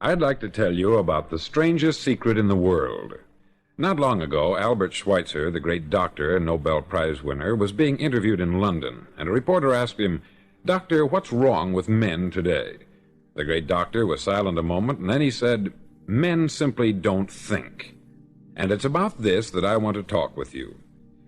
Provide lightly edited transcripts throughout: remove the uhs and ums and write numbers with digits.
I'd like to tell you about the strangest secret in the world. Not long ago, Albert Schweitzer, the great doctor and Nobel Prize winner, was being interviewed in London, and a reporter asked him, "Doctor, what's wrong with men today?" The great doctor was silent a moment, and then he said, "Men simply don't think." And it's about this that I want to talk with you.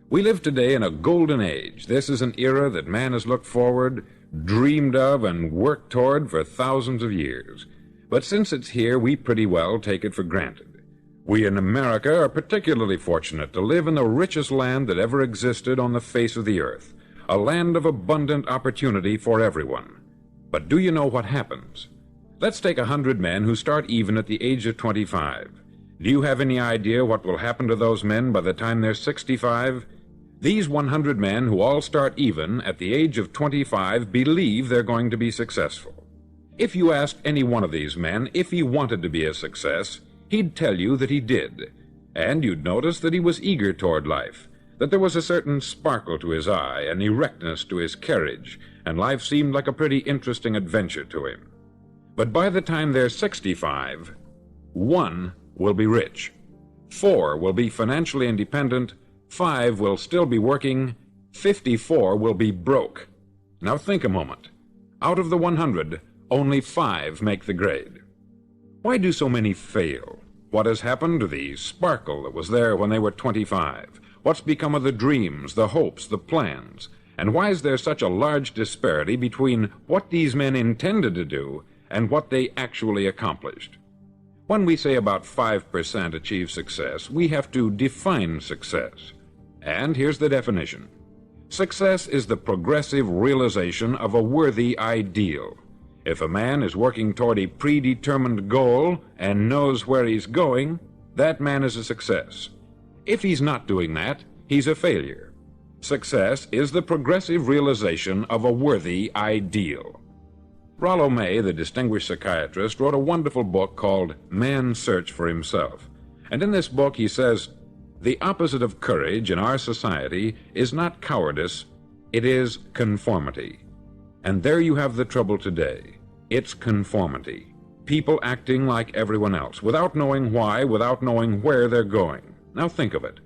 We live today in a golden age. This is an era that man has looked forward, dreamed of, and worked toward for thousands of years. But since it's here, we pretty well take it for granted. We in America are particularly fortunate to live in the richest land that ever existed on the face of the earth, a land of abundant opportunity for everyone. But do you know what happens? Let's take 100 men who start even at the age of 25. Do you have any idea what will happen to those men by the time they're 65? These 100 men who all start even at the age of 25 believe they're going to be successful. If you asked any one of these men if he wanted to be a success, he'd tell you that he did. And you'd notice that he was eager toward life, that there was a certain sparkle to his eye, an erectness to his carriage, and life seemed like a pretty interesting adventure to him. But by the time they're 65, 1 will be rich, 4 will be financially independent, 5 will still be working, 54 will be broke. Now think a moment. Out of the 100, only 5 make the grade. Why do so many fail? What has happened to the sparkle that was there when they were 25? What's become of the dreams, the hopes, the plans? And why is there such a large disparity between what these men intended to do and what they actually accomplished? When we say about 5% achieve success, we have to define success. And here's the definition. Success is the progressive realization of a worthy ideal. If a man is working toward a predetermined goal and knows where he's going, that man is a success. If he's not doing that, he's a failure. Success is the progressive realization of a worthy ideal. Rollo May, the distinguished psychiatrist, wrote a wonderful book called Man's Search for Himself. And in this book he says, the opposite of courage in our society is not cowardice, it is conformity. And there you have the trouble today. It's conformity. People acting like everyone else, without knowing why, without knowing where they're going. Now think of it.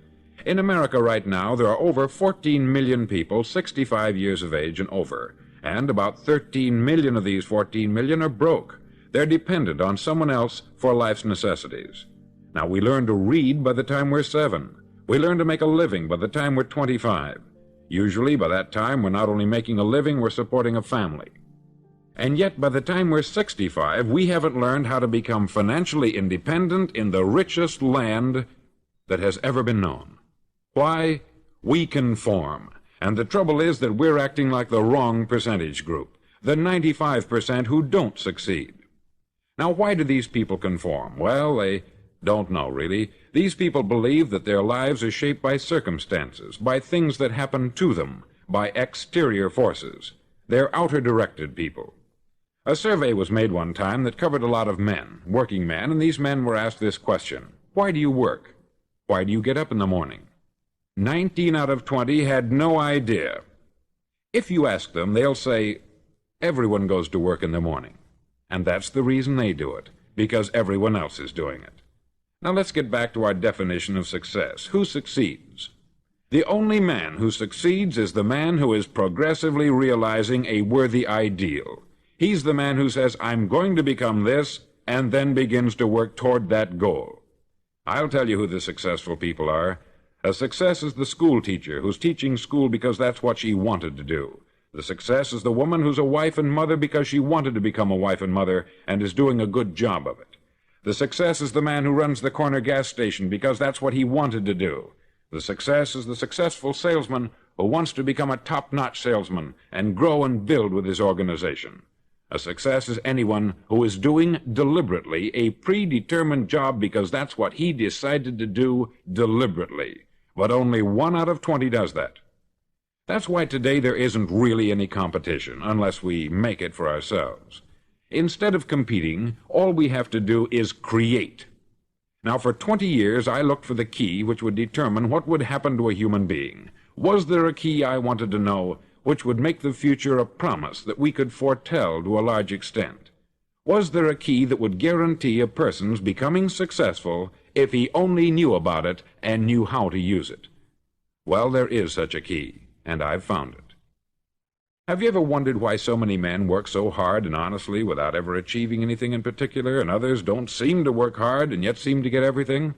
In America right now, there are over 14 million people 65 years of age and over, and about 13 million of these 14 million are broke. They're dependent on someone else for life's necessities. Now, we learn to read by the time we're 7. We learn to make a living by the time we're 25. Usually, by that time, we're not only making a living, we're supporting a family. And yet, by the time we're 65, we haven't learned how to become financially independent in the richest land that has ever been known. Why? We conform. And the trouble is that we're acting like the wrong percentage group, the 95% who don't succeed. Now, why do these people conform? Well, they don't know, really. These people believe that their lives are shaped by circumstances, by things that happen to them, by exterior forces. They're outer-directed people. A survey was made one time that covered a lot of men, working men, and these men were asked this question: why do you work? Why do you get up in the morning? 19 out of 20 had no idea. If you ask them, they'll say, everyone goes to work in the morning. And that's the reason they do it, because everyone else is doing it. Now let's get back to our definition of success. Who succeeds? The only man who succeeds is the man who is progressively realizing a worthy ideal. He's the man who says, I'm going to become this, and then begins to work toward that goal. I'll tell you who the successful people are. A success is the school teacher who's teaching school because that's what she wanted to do. The success is the woman who's a wife and mother because she wanted to become a wife and mother and is doing a good job of it. The success is the man who runs the corner gas station because that's what he wanted to do. The success is the successful salesman who wants to become a top-notch salesman and grow and build with his organization. A success is anyone who is doing deliberately a predetermined job because that's what he decided to do deliberately. But only 1 out of 20 does that. That's why today there isn't really any competition, unless we make it for ourselves. Instead of competing, all we have to do is create. Now, for 20 years, I looked for the key which would determine what would happen to a human being. Was there a key, I wanted to know, which would make the future a promise that we could foretell to a large extent? Was there a key that would guarantee a person's becoming successful if he only knew about it and knew how to use it? Well, there is such a key, and I've found it. Have you ever wondered why so many men work so hard and honestly without ever achieving anything in particular, and others don't seem to work hard and yet seem to get everything?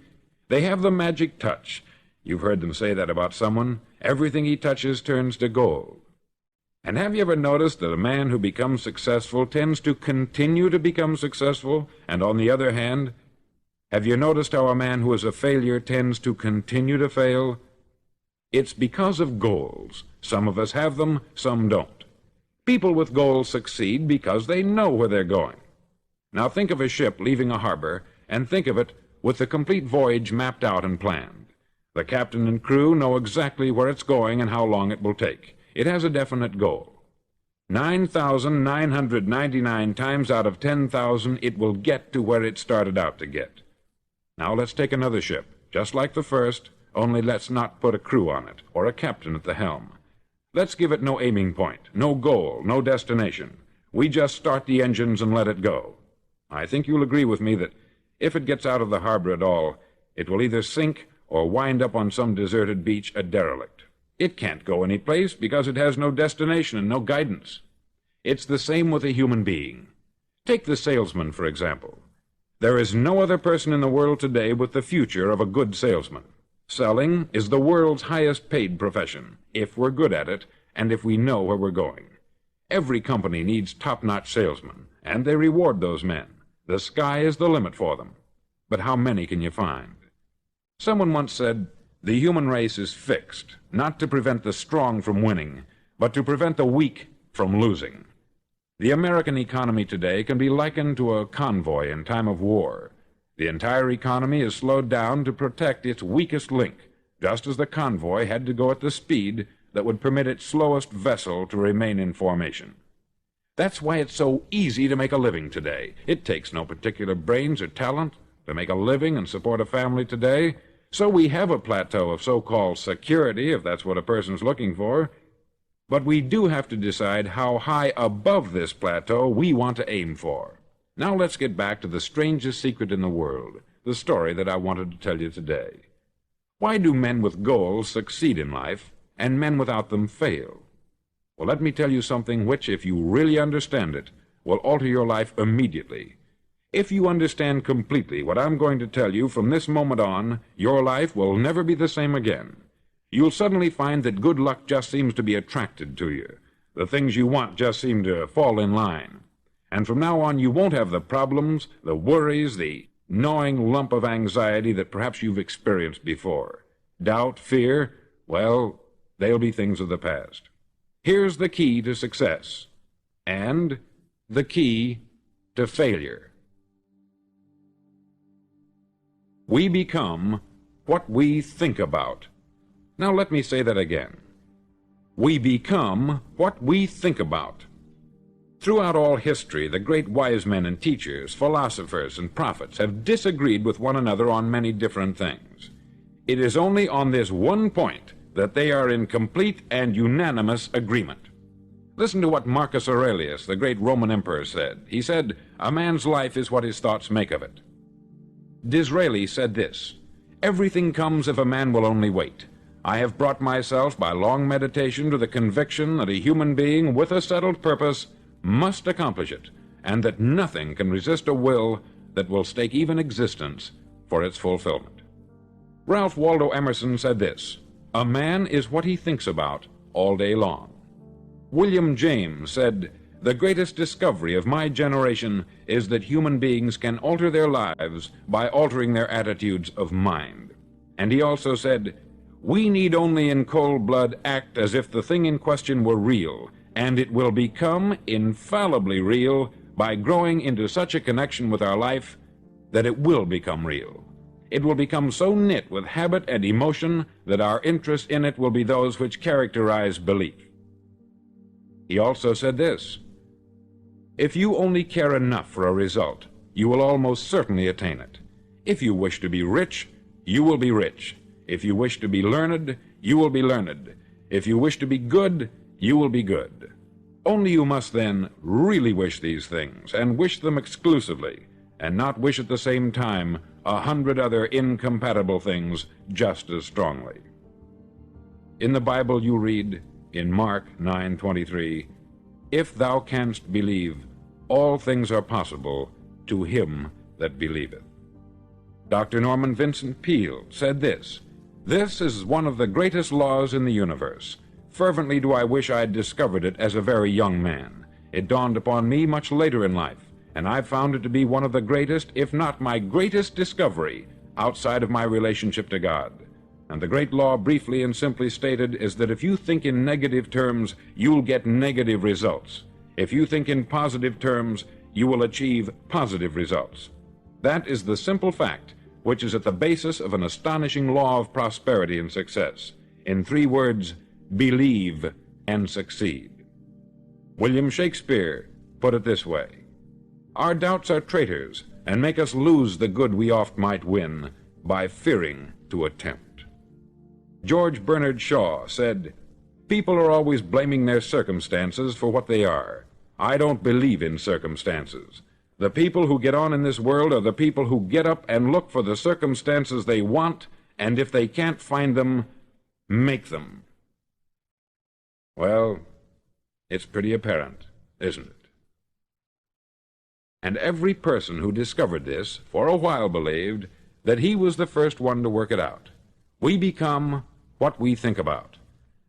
They have the magic touch. You've heard them say that about someone. Everything he touches turns to gold. And have you ever noticed that a man who becomes successful tends to continue to become successful, and on the other hand, have you noticed how a man who is a failure tends to continue to fail? It's because of goals. Some of us have them, some don't. People with goals succeed because they know where they're going. Now think of a ship leaving a harbor, and think of it with the complete voyage mapped out and planned. The captain and crew know exactly where it's going and how long it will take. It has a definite goal. 9,999 times out of 10,000 it will get to where it started out to get. Now let's take another ship, just like the first, only let's not put a crew on it, or a captain at the helm. Let's give it no aiming point, no goal, no destination. We just start the engines and let it go. I think you'll agree with me that if it gets out of the harbor at all, it will either sink or wind up on some deserted beach a derelict. It can't go any place because it has no destination and no guidance. It's the same with a human being. Take the salesman, for example. There is no other person in the world today with the future of a good salesman. Selling is the world's highest paid profession, if we're good at it, and if we know where we're going. Every company needs top-notch salesmen, and they reward those men. The sky is the limit for them. But how many can you find? Someone once said, the human race is fixed, not to prevent the strong from winning, but to prevent the weak from losing. The American economy today can be likened to a convoy in time of war. The entire economy is slowed down to protect its weakest link, just as the convoy had to go at the speed that would permit its slowest vessel to remain in formation. That's why it's so easy to make a living today. It takes no particular brains or talent to make a living and support a family today. So we have a plateau of so-called security, if that's what a person's looking for. But we do have to decide how high above this plateau we want to aim for. Now let's get back to the strangest secret in the world, the story that I wanted to tell you today. Why do men with goals succeed in life, and men without them fail? Well, let me tell you something which, if you really understand it, will alter your life immediately. If you understand completely what I'm going to tell you from this moment on, your life will never be the same again. You'll suddenly find that good luck just seems to be attracted to you. The things you want just seem to fall in line. And from now on, you won't have the problems, the worries, the gnawing lump of anxiety that perhaps you've experienced before. Doubt, fear, well, they'll be things of the past. Here's the key to success, and the key to failure. We become what we think about. Now let me say that again. We become what we think about. Throughout all history, the great wise men and teachers, philosophers and prophets have disagreed with one another on many different things. It is only on this one point that they are in complete and unanimous agreement. Listen to what Marcus Aurelius, the great Roman emperor, said. He said, "A man's life is what his thoughts make of it." Disraeli said this, "Everything comes if a man will only wait. I have brought myself by long meditation to the conviction that a human being with a settled purpose must accomplish it, and that nothing can resist a will that will stake even existence for its fulfillment." Ralph Waldo Emerson said this, "A man is what he thinks about all day long." William James said, "The greatest discovery of my generation is that human beings can alter their lives by altering their attitudes of mind." And he also said, "We need only in cold blood act as if the thing in question were real, and it will become infallibly real by growing into such a connection with our life that it will become real. It will become so knit with habit and emotion that our interest in it will be those which characterize belief." He also said this, "If you only care enough for a result, you will almost certainly attain it. If you wish to be rich, you will be rich. If you wish to be learned, you will be learned. If you wish to be good, you will be good. Only you must then really wish these things, and wish them exclusively, and not wish at the same time 100 other incompatible things just as strongly. In the Bible you read, in Mark 9:23, "If thou canst believe, all things are possible to him that believeth." Dr. Norman Vincent Peale said this, "This is one of the greatest laws in the universe. Fervently do I wish I had discovered it as a very young man. It dawned upon me much later in life, and I found it to be one of the greatest, if not my greatest discovery, outside of my relationship to God. And the great law, briefly and simply stated, is that if you think in negative terms, you'll get negative results. If you think in positive terms, you will achieve positive results. That is the simple fact which is at the basis of an astonishing law of prosperity and success. In 3 words, believe and succeed." William Shakespeare put it this way, "Our doubts are traitors, and make us lose the good we oft might win by fearing to attempt." George Bernard Shaw said, "People are always blaming their circumstances for what they are. I don't believe in circumstances. The people who get on in this world are the people who get up and look for the circumstances they want, and if they can't find them, make them." Well, it's pretty apparent, isn't it? And every person who discovered this for a while believed that he was the first one to work it out. We become what we think about.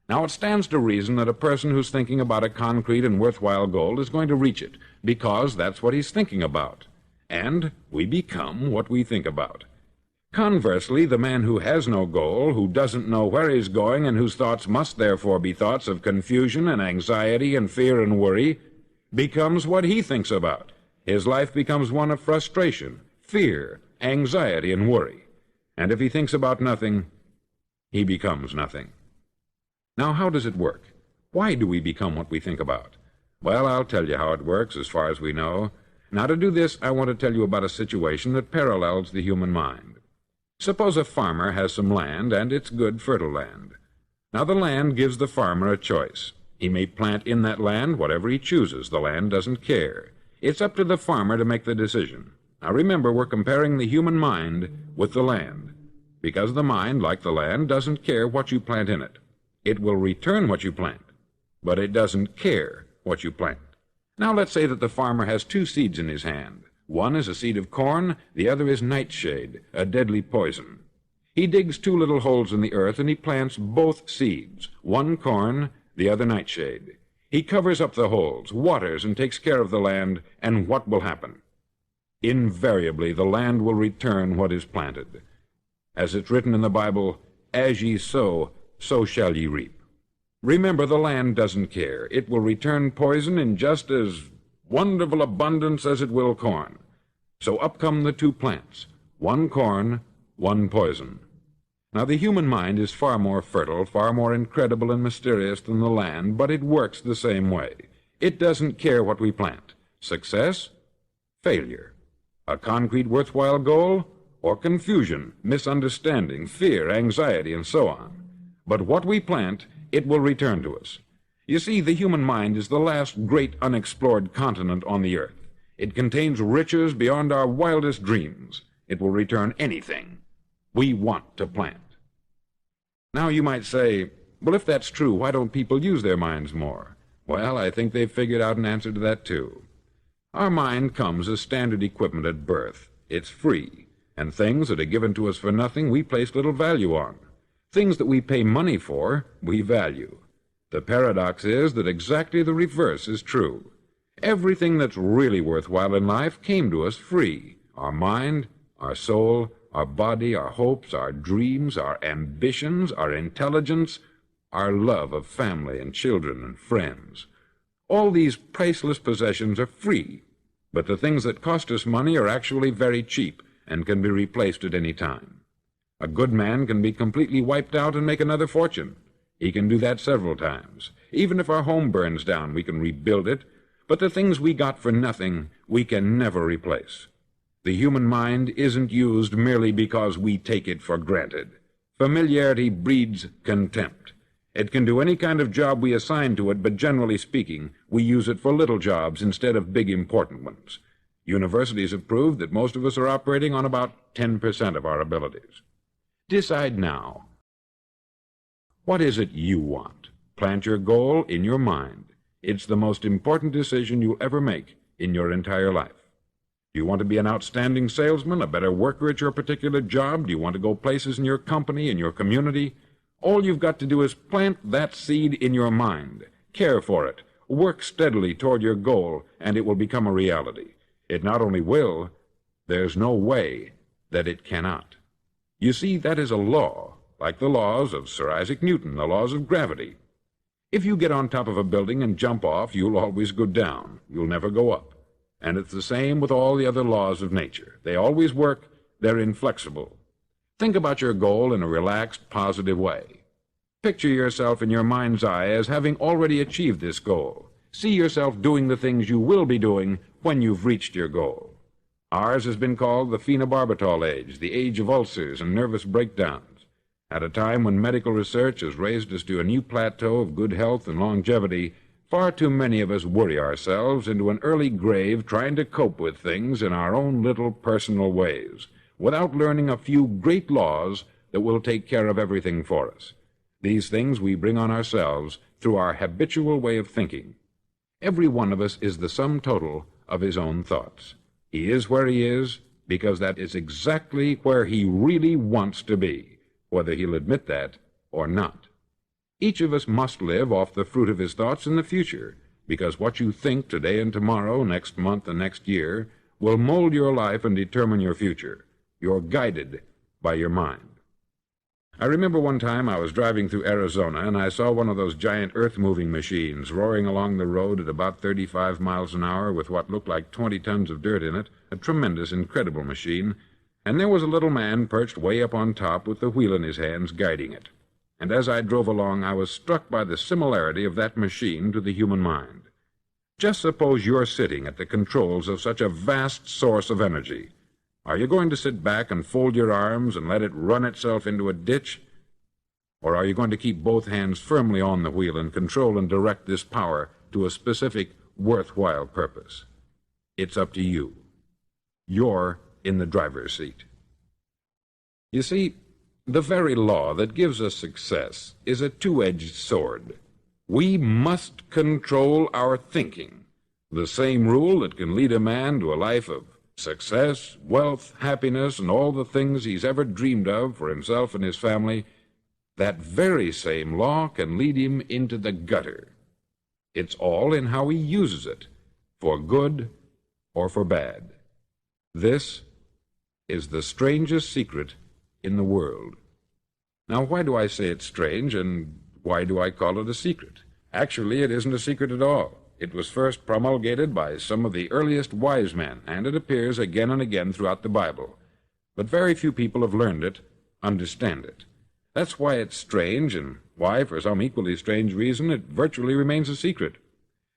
Now, it stands to reason that a person who's thinking about a concrete and worthwhile goal is going to reach it, because that's what he's thinking about. And we become what we think about. Conversely, the man who has no goal, who doesn't know where he's going, and whose thoughts must therefore be thoughts of confusion and anxiety and fear and worry, becomes what he thinks about. His life becomes one of frustration, fear, anxiety, and worry. And if he thinks about nothing, he becomes nothing. Now, how does it work? Why do we become what we think about? Well, I'll tell you how it works as far as we know. Now, to do this, I want to tell you about a situation that parallels the human mind. Suppose a farmer has some land, and it's good, fertile land. Now, the land gives the farmer a choice. He may plant in that land whatever he chooses. The land doesn't care. It's up to the farmer to make the decision. Now, remember, we're comparing the human mind with the land, because the mind, like the land, doesn't care what you plant in it. It will return what you plant, but it doesn't care what you plant. Now, let's say that the farmer has 2 seeds in his hand. One is a seed of corn, the other is nightshade, a deadly poison. He digs 2 little holes in the earth, and he plants both seeds, one corn, the other nightshade. He covers up the holes, waters, and takes care of the land, and what will happen? Invariably, the land will return what is planted. As it's written in the Bible, "As ye sow, so shall ye reap." Remember, the land doesn't care. It will return poison in just as wonderful abundance as it will corn. So up come the 2 plants, one corn, one poison. Now, the human mind is far more fertile, far more incredible and mysterious than the land, but it works the same way. It doesn't care what we plant. Success, failure. A concrete, worthwhile goal, or confusion, misunderstanding, fear, anxiety, and so on. But what we plant, it will return to us. You see, the human mind is the last great unexplored continent on the earth. It contains riches beyond our wildest dreams. It will return anything we want to plant. Now, you might say, well, if that's true, why don't people use their minds more? Well, I think they've figured out an answer to that, too. Our mind comes as standard equipment at birth. It's free, and things that are given to us for nothing we place little value on. Things that we pay money for, we value. The paradox is that exactly the reverse is true. Everything that's really worthwhile in life came to us free. Our mind, our soul, our body, our hopes, our dreams, our ambitions, our intelligence, our love of family and children and friends. All these priceless possessions are free, but the things that cost us money are actually very cheap and can be replaced at any time. A good man can be completely wiped out and make another fortune. He can do that several times. Even if our home burns down, we can rebuild it, but the things we got for nothing, we can never replace. The human mind isn't used merely because we take it for granted. Familiarity breeds contempt. It can do any kind of job we assign to it, but generally speaking, we use it for little jobs instead of big important ones. Universities have proved that most of us are operating on about 10% of our abilities. Decide now. What is it you want? Plant your goal in your mind. It's the most important decision you'll ever make in your entire life. Do you want to be an outstanding salesman, a better worker at your particular job? Do you want to go places in your company, in your community? All you've got to do is plant that seed in your mind. Care for it. Work steadily toward your goal, and it will become a reality. It not only will, there's no way that it cannot. You see, that is a law, like the laws of Sir Isaac Newton, the laws of gravity. If you get on top of a building and jump off, you'll always go down. You'll never go up. And it's the same with all the other laws of nature. They always work. They're inflexible. Think about your goal in a relaxed, positive way. Picture yourself in your mind's eye as having already achieved this goal. See yourself doing the things you will be doing when you've reached your goal. Ours has been called the phenobarbital age, the age of ulcers and nervous breakdowns. At a time when medical research has raised us to a new plateau of good health and longevity, far too many of us worry ourselves into an early grave trying to cope with things in our own little personal ways, without learning a few great laws that will take care of everything for us. These things we bring on ourselves through our habitual way of thinking. Every one of us is the sum total of his own thoughts. He is where he is because that is exactly where he really wants to be, whether he'll admit that or not. Each of us must live off the fruit of his thoughts in the future, because what you think today and tomorrow, next month and next year, will mold your life and determine your future. You're guided by your mind. I remember one time I was driving through Arizona, and I saw one of those giant earth-moving machines roaring along the road at about 35 miles an hour with what looked like 20 tons of dirt in it, a tremendous, incredible machine, and there was a little man perched way up on top with the wheel in his hands guiding it. And as I drove along, I was struck by the similarity of that machine to the human mind. Just suppose you're sitting at the controls of such a vast source of energy. Are you going to sit back and fold your arms and let it run itself into a ditch? Or are you going to keep both hands firmly on the wheel and control and direct this power to a specific, worthwhile purpose? It's up to you. You're in the driver's seat. You see, the very law that gives us success is a two-edged sword. We must control our thinking. The same rule that can lead a man to a life of success, wealth, happiness, and all the things he's ever dreamed of for himself and his family, that very same law can lead him into the gutter. It's all in how he uses it, for good or for bad. This is the strangest secret in the world. Now, why do I say it's strange, and why do I call it a secret? Actually, it isn't a secret at all. It was first promulgated by some of the earliest wise men, and it appears again and again throughout the Bible. But very few people have learned it, understand it. That's why it's strange, and why, for some equally strange reason, it virtually remains a secret.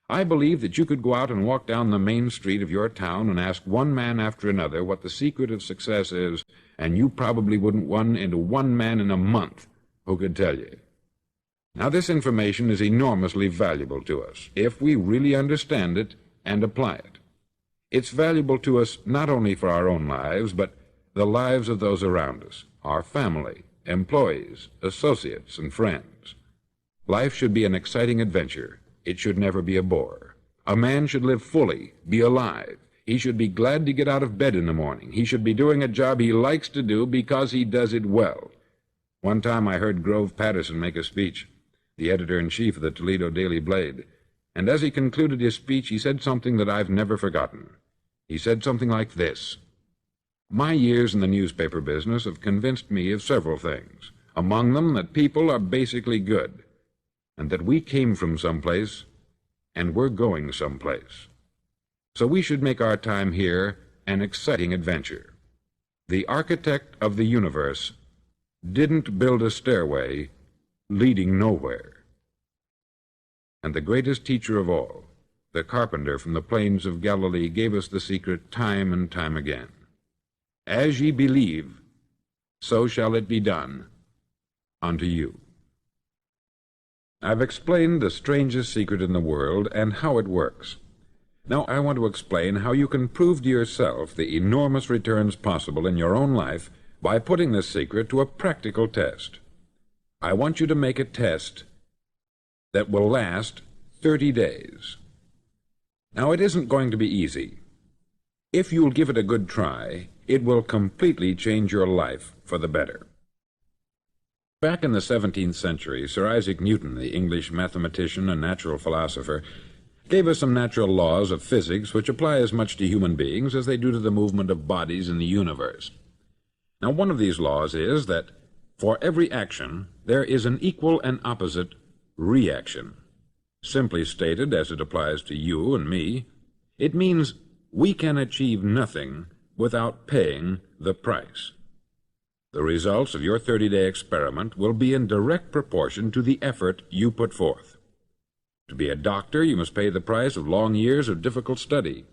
I believe that you could go out and walk down the main street of your town and ask one man after another what the secret of success is, and you probably wouldn't run into one man in a month who could tell you. Now, this information is enormously valuable to us, if we really understand it and apply it. It's valuable to us not only for our own lives, but the lives of those around us, our family, employees, associates, and friends. Life should be an exciting adventure. It should never be a bore. A man should live fully, be alive. He should be glad to get out of bed in the morning. He should be doing a job he likes to do because he does it well. One time I heard Grove Patterson make a speech, the editor-in-chief of the Toledo Daily Blade, and as he concluded his speech, he said something that I've never forgotten. He said something like this: "My years in the newspaper business have convinced me of several things, among them that people are basically good, and that we came from someplace, and we're going someplace. So we should make our time here an exciting adventure. The architect of the universe didn't build a stairway leading nowhere. And the greatest teacher of all, the carpenter from the plains of Galilee, gave us the secret time and time again. As ye believe, so shall it be done unto you." I've explained the strangest secret in the world and how it works. Now I want to explain how you can prove to yourself the enormous returns possible in your own life by putting this secret to a practical test. I want you to make a test that will last 30 days. Now, it isn't going to be easy. If you'll give it a good try, it will completely change your life for the better. Back in the 17th century, Sir Isaac Newton, the English mathematician and natural philosopher, gave us some natural laws of physics which apply as much to human beings as they do to the movement of bodies in the universe. Now, one of these laws is that for every action, there is an equal and opposite reaction. Simply stated, as it applies to you and me, it means we can achieve nothing without paying the price. The results of your 30-day experiment will be in direct proportion to the effort you put forth. To be a doctor, you must pay the price of long years of difficult study.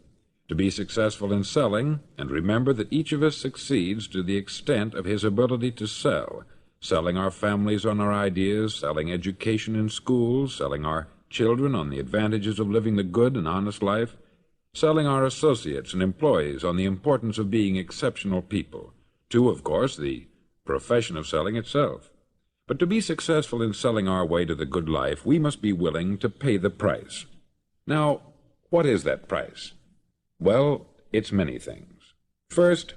To be successful in selling, and remember that each of us succeeds to the extent of his ability to sell, selling our families on our ideas, selling education in schools, selling our children on the advantages of living the good and honest life, selling our associates and employees on the importance of being exceptional people, to, of course, the profession of selling itself. But to be successful in selling our way to the good life, we must be willing to pay the price. Now, what is that price? Well, it's many things. First,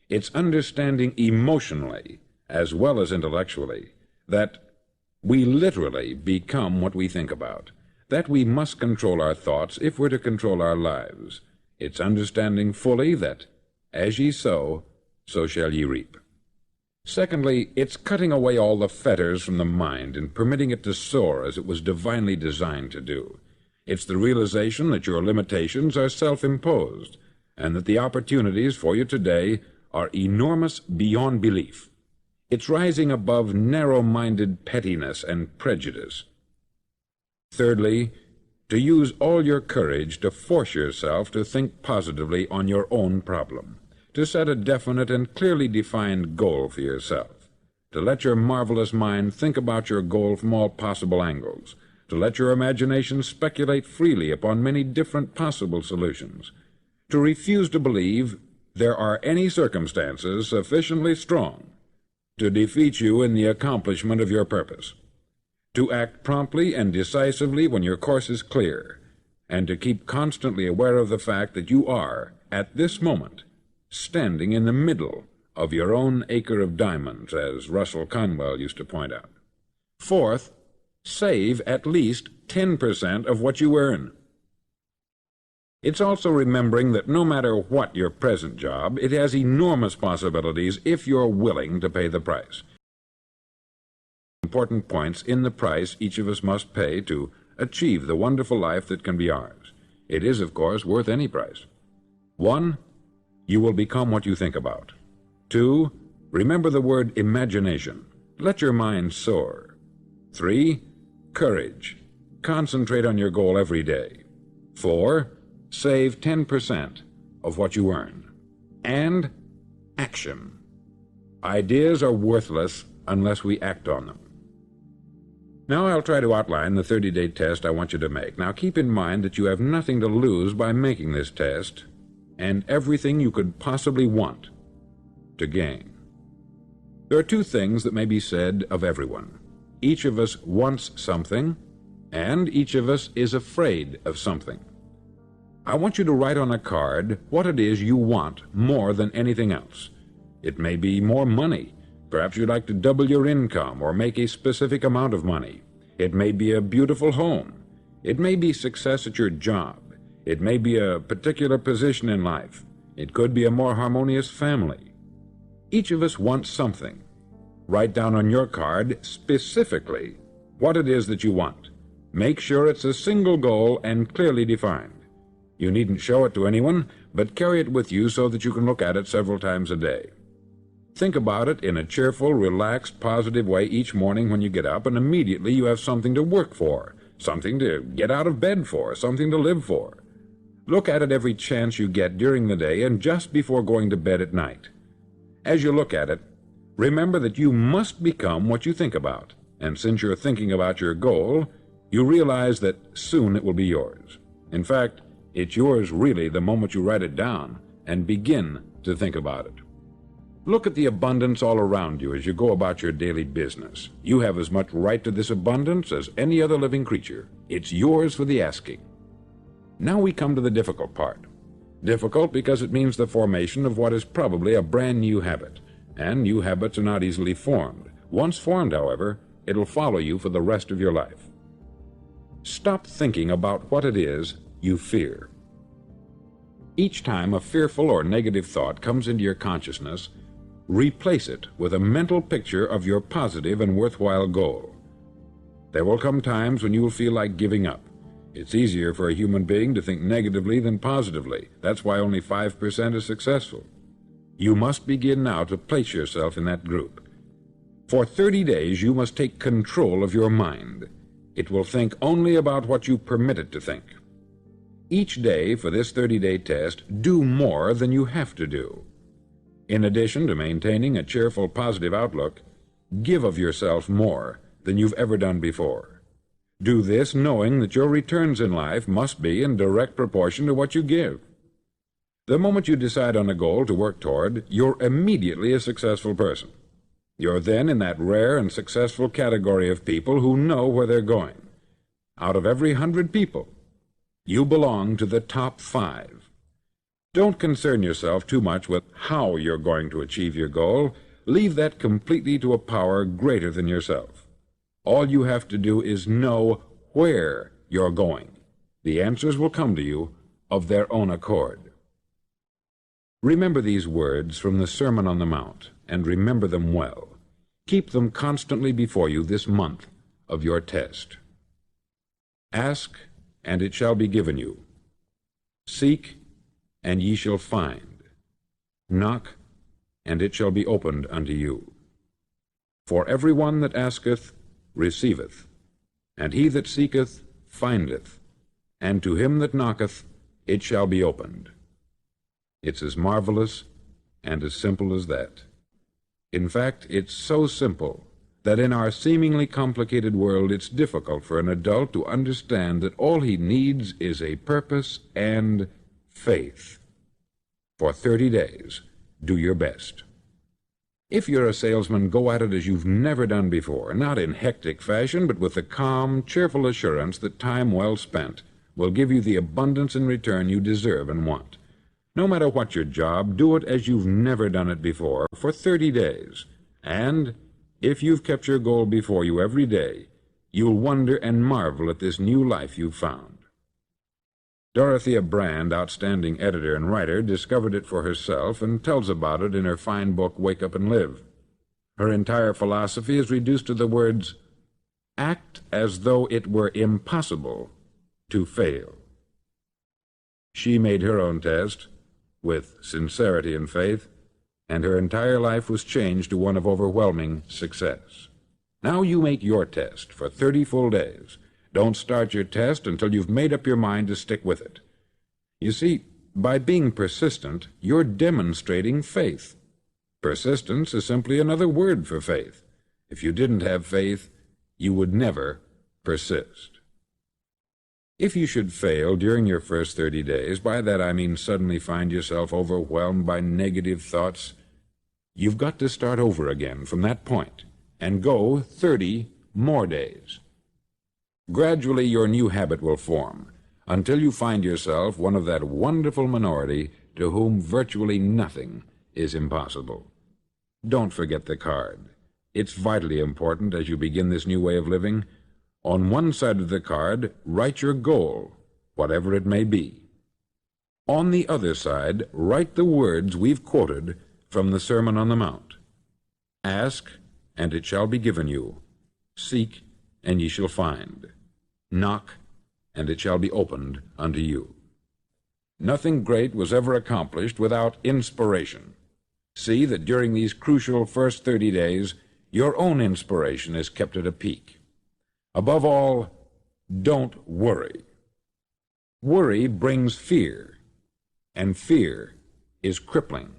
it's understanding emotionally, as well as intellectually, that we literally become what we think about, that we must control our thoughts if we're to control our lives. It's understanding fully that, as ye sow, so shall ye reap. Secondly, it's cutting away all the fetters from the mind and permitting it to soar as it was divinely designed to do. It's the realization that your limitations are self-imposed, and that the opportunities for you today are enormous beyond belief. It's rising above narrow-minded pettiness and prejudice. Thirdly, to use all your courage to force yourself to think positively on your own problem, to set a definite and clearly defined goal for yourself, to let your marvelous mind think about your goal from all possible angles, to let your imagination speculate freely upon many different possible solutions, to refuse to believe there are any circumstances sufficiently strong to defeat you in the accomplishment of your purpose, to act promptly and decisively when your course is clear, and to keep constantly aware of the fact that you are, at this moment, standing in the middle of your own acre of diamonds, as Russell Conwell used to point out. Fourth, save at least 10% of what you earn. It's also remembering that no matter what your present job, it has enormous possibilities if you're willing to pay the price. Important points in the price each of us must pay to achieve the wonderful life that can be ours. It is, of course, worth any price. 1, you will become what you think about. 2, remember the word imagination. Let your mind soar. 3, courage. Concentrate on your goal every day. 4, save 10% of what you earn. And action. Ideas are worthless unless we act on them. Now I'll try to outline the 30-day test I want you to make. Now keep in mind that you have nothing to lose by making this test, and everything you could possibly want to gain. There are 2 things that may be said of everyone. Each of us wants something, and each of us is afraid of something. I want you to write on a card what it is you want more than anything else. It may be more money. Perhaps you'd like to double your income or make a specific amount of money. It may be a beautiful home. It may be success at your job. It may be a particular position in life. It could be a more harmonious family. Each of us wants something. Write down on your card specifically what it is that you want. Make sure it's a single goal and clearly defined. You needn't show it to anyone, but carry it with you so that you can look at it several times a day. Think about it in a cheerful, relaxed, positive way each morning when you get up, and immediately you have something to work for, something to get out of bed for, something to live for. Look at it every chance you get during the day and just before going to bed at night. As you look at it, remember that you must become what you think about, and since you're thinking about your goal, You realize that soon it will be yours. In fact, it's yours really the moment you write it down and begin to think about it. Look at the abundance all around you as you go about your daily business. You have as much right to this abundance as any other living creature. It's yours for the asking. Now we come to the difficult part. Difficult because it means the formation of what is probably a brand new habit. And new habits are not easily formed. Once formed, however, it'll follow you for the rest of your life. Stop thinking about what it is you fear. Each time a fearful or negative thought comes into your consciousness, replace it with a mental picture of your positive and worthwhile goal. There will come times when you will feel like giving up. It's easier for a human being to think negatively than positively. That's why only 5% is successful. You must begin now to place yourself in that group. For 30 days, you must take control of your mind. It will think only about what you permit it to think. Each day for this 30-day test, do more than you have to do. In addition to maintaining a cheerful, positive outlook, give of yourself more than you've ever done before. Do this knowing that your returns in life must be in direct proportion to what you give. The moment you decide on a goal to work toward, you're immediately a successful person. You're then in that rare and successful category of people who know where they're going. Out of every 100 people, you belong to the top 5. Don't concern yourself too much with how you're going to achieve your goal. Leave that completely to a power greater than yourself. All you have to do is know where you're going. The answers will come to you of their own accord. Remember these words from the Sermon on the Mount, and remember them well. Keep them constantly before you this month of your test. Ask, and it shall be given you. Seek, and ye shall find. Knock, and it shall be opened unto you. For every one that asketh receiveth, and he that seeketh findeth, and to him that knocketh it shall be opened. It's as marvelous and as simple as that. In fact, it's so simple that in our seemingly complicated world it's difficult for an adult to understand that all he needs is a purpose and faith. For 30 days, do your best. If you're a salesman, go at it as you've never done before, not in hectic fashion, but with the calm, cheerful assurance that time well spent will give you the abundance in return you deserve and want. No matter what your job, do it as you've never done it before for 30 days. And if you've kept your goal before you every day, you'll wonder and marvel at this new life you've found. Dorothea Brand, outstanding editor and writer, discovered it for herself and tells about it in her fine book, Wake Up and Live. Her entire philosophy is reduced to the words, act as though it were impossible to fail. She made her own test with sincerity and faith, and her entire life was changed to one of overwhelming success. Now you make your test for 30 full days. Don't start your test until you've made up your mind to stick with it. You see, by being persistent, you're demonstrating faith. Persistence is simply another word for faith. If you didn't have faith, you would never persist. If you should fail during your first 30 days, by that I mean suddenly find yourself overwhelmed by negative thoughts, you've got to start over again from that point and go 30 more days. Gradually your new habit will form until you find yourself one of that wonderful minority to whom virtually nothing is impossible. Don't forget the card. It's vitally important as you begin this new way of living. On one side of the card, write your goal, whatever it may be. On the other side, write the words we've quoted from the Sermon on the Mount. Ask, and it shall be given you. Seek, and ye shall find. Knock, and it shall be opened unto you. Nothing great was ever accomplished without inspiration. See that during these crucial first 30 days, your own inspiration is kept at a peak. Above all, don't worry. Worry brings fear, and fear is crippling.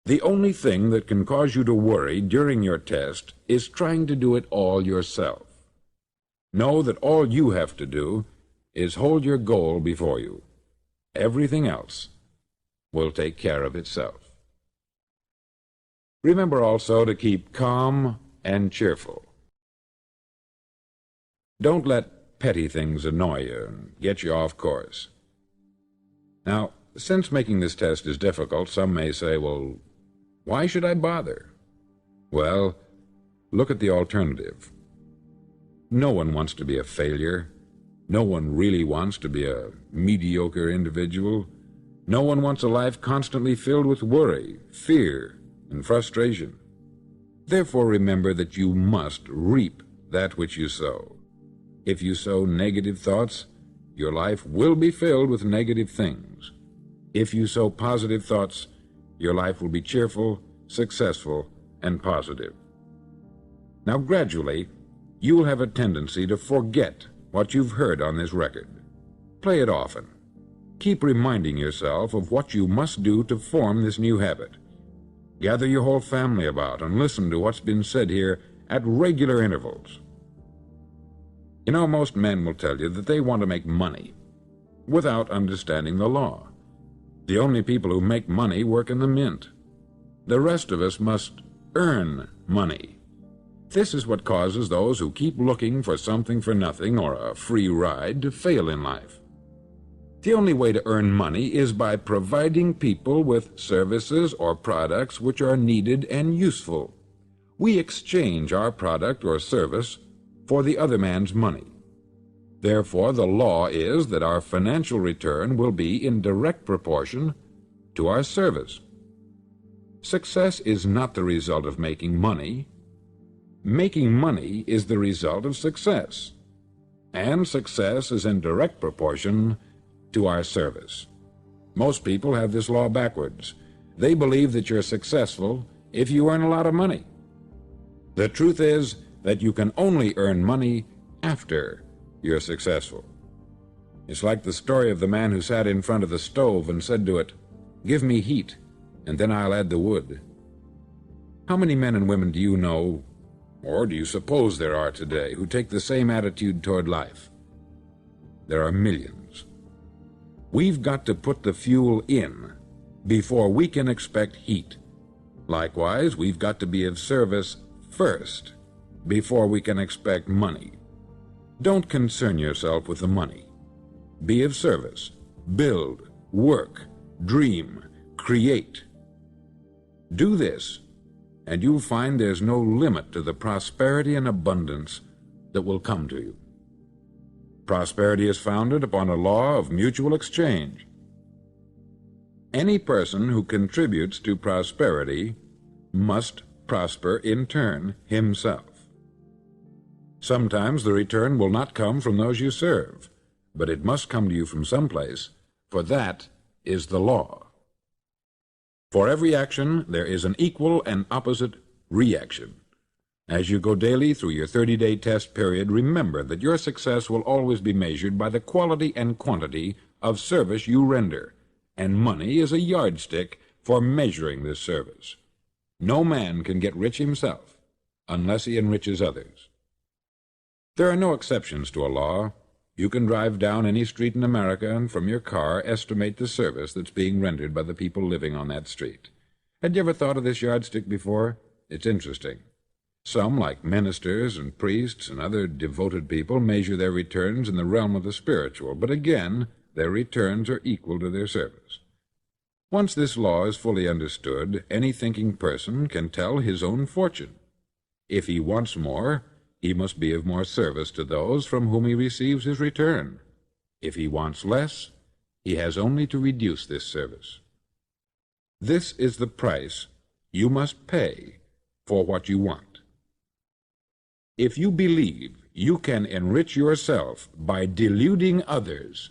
The only thing that can cause you to worry during your test is trying to do it all yourself. Know that all you have to do is hold your goal before you. Everything else will take care of itself. Remember also to keep calm and cheerful. Don't let petty things annoy you and get you off course. Now, since making this test is difficult, some may say, well, why should I bother? Well, look at the alternative. No one wants to be a failure. No one really wants to be a mediocre individual. No one wants a life constantly filled with worry, fear, and frustration. Therefore, remember that you must reap that which you sow. If you sow negative thoughts, your life will be filled with negative things. If you sow positive thoughts, your life will be cheerful, successful, and positive. Now, gradually, you will have a tendency to forget what you've heard on this record. Play it often. Keep reminding yourself of what you must do to form this new habit. Gather your whole family about and listen to what's been said here at regular intervals. You know, most men will tell you that they want to make money without understanding the law. The only people who make money work in the mint. The rest of us must earn money. This is what causes those who keep looking for something for nothing or a free ride to fail in life. The only way to earn money is by providing people with services or products which are needed and useful. We exchange our product or service for the other man's money. Therefore, the law is that our financial return will be in direct proportion to our service. Success is not the result of making money. Making money is the result of success, and success is in direct proportion to our service. Most people have this law backwards. They believe that you're successful if you earn a lot of money. The truth is that you can only earn money after you're successful. It's like the story of the man who sat in front of the stove and said to it, "Give me heat, and then I'll add the wood." How many men and women do you know, or do you suppose there are today, who take the same attitude toward life? There are millions. We've got to put the fuel in before we can expect heat. Likewise, we've got to be of service first before we can expect money. Don't concern yourself with the money. Be of service. Build, work, dream, create. Do this, and you'll find there's no limit to the prosperity and abundance that will come to you. Prosperity is founded upon a law of mutual exchange. Any person who contributes to prosperity must prosper in turn himself. Sometimes the return will not come from those you serve, but it must come to you from someplace, for that is the law. For every action, there is an equal and opposite reaction. As you go daily through your 30-day test period, remember that your success will always be measured by the quality and quantity of service you render, and money is a yardstick for measuring this service. No man can get rich himself unless he enriches others. There are no exceptions to a law. You can drive down any street in America and from your car estimate the service that's being rendered by the people living on that street. Had you ever thought of this yardstick before? It's interesting. Some, like ministers and priests and other devoted people, measure their returns in the realm of the spiritual, but again, their returns are equal to their service. Once this law is fully understood, any thinking person can tell his own fortune. If he wants more, he must be of more service to those from whom he receives his return. If he wants less, he has only to reduce this service. This is the price you must pay for what you want. If you believe you can enrich yourself by deluding others,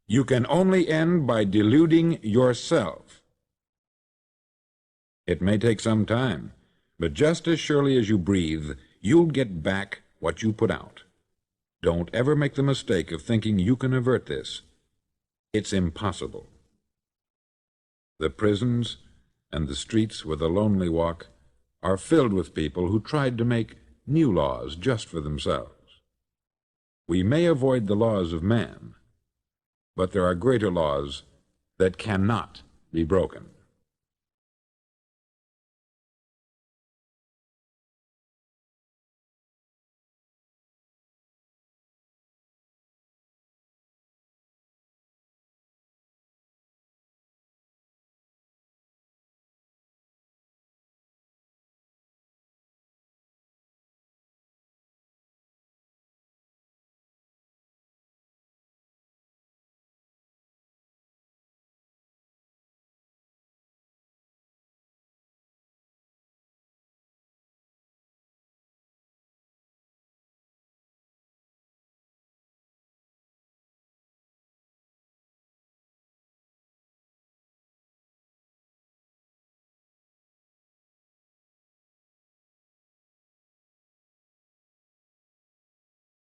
you can only end by deluding yourself. It may take some time, but just as surely as you breathe, you'll get back what you put out. Don't ever make the mistake of thinking you can avert this. It's impossible. The prisons and the streets where the lonely walk are filled with people who tried to make new laws just for themselves. We may avoid the laws of man, but there are greater laws that cannot be broken.